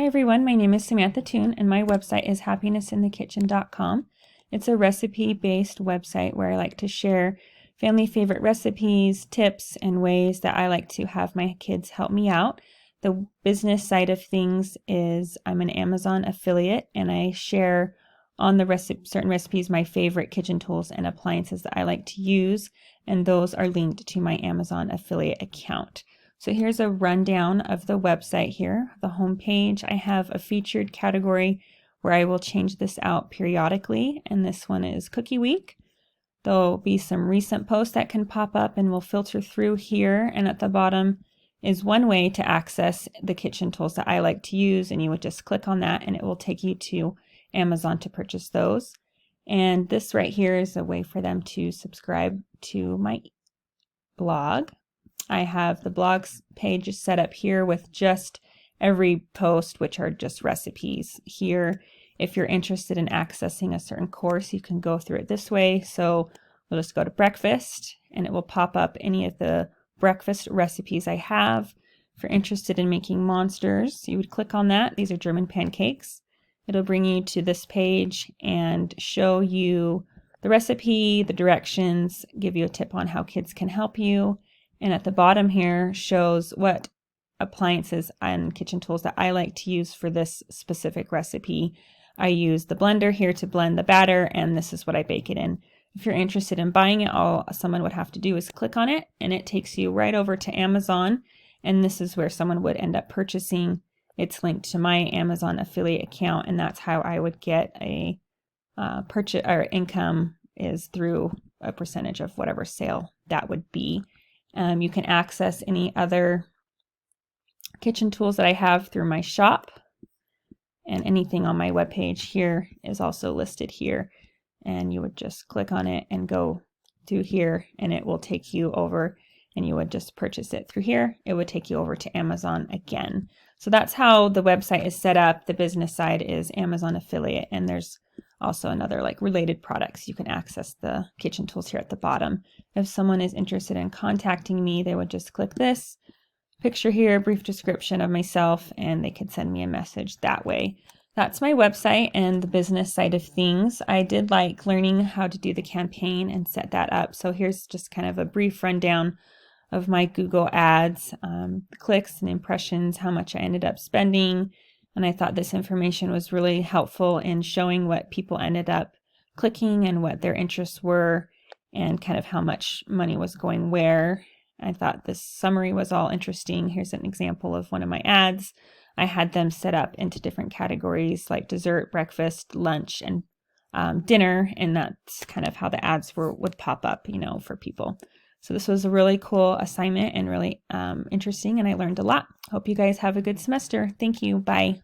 Hi everyone, my name is Samantha Toon and my website is happinessinthekitchen.com. It's a recipe-based website where I like to share family favorite recipes, tips, and ways that I like to have my kids help me out. The business side of things is I'm an Amazon affiliate and I share on the certain recipes my favorite kitchen tools and appliances that I like to use, and those are linked to my Amazon affiliate account. So here's a rundown of the website here. The home page, I have a featured category where I will change this out periodically, and this one is Cookie Week. There'll be some recent posts that can pop up and we'll filter through here, and at the bottom is one way to access the kitchen tools that I like to use, and you would just click on that and it will take you to Amazon to purchase those. And this right here is a way for them to subscribe to my blog. I have the blogs page set up here with just every post, which are just recipes. Here, if you're interested in accessing a certain course, you can go through it this way. So we'll just go to breakfast and it will pop up any of the breakfast recipes I have. If you're interested in making monsters, you would click on that. These are German pancakes. It'll bring you to this page and show you the recipe, the directions, give you a tip on how kids can help you. And at the bottom here shows what appliances and kitchen tools that I like to use for this specific recipe. I use the blender here to blend the batter, and this is what I bake it in. If you're interested in buying it, all someone would have to do is click on it, and it takes you right over to Amazon, and this is where someone would end up purchasing. It's linked to my Amazon affiliate account, and that's how I would get a purchase or income, is through a percentage of whatever sale that would be. You can access any other kitchen tools that I have through my shop, and anything on my webpage here is also listed here, and you would just click on it and go through here and it will take you over, and you would just purchase it through here. It would take you over to Amazon again. So that's how the website is set up. The business side is Amazon affiliate, and there's also another like related products. You can access the kitchen tools here at the bottom. If someone is interested in contacting me, they would just click this picture here, brief description of myself, and they could send me a message that way. That's my website and the business side of things. I did like learning how to do the campaign and set that up. So here's just kind of a brief rundown of my Google ads, clicks and impressions, how much I ended up spending. And I thought this information was really helpful in showing what people ended up clicking and what their interests were, and kind of how much money was going where. I thought this summary was all interesting. Here's an example of one of my ads. I had them set up into different categories like dessert, breakfast, lunch, and dinner, and that's kind of how the ads would pop up, for people. So this was a really cool assignment and really interesting, and I learned a lot. Hope you guys have a good semester. Thank you. Bye.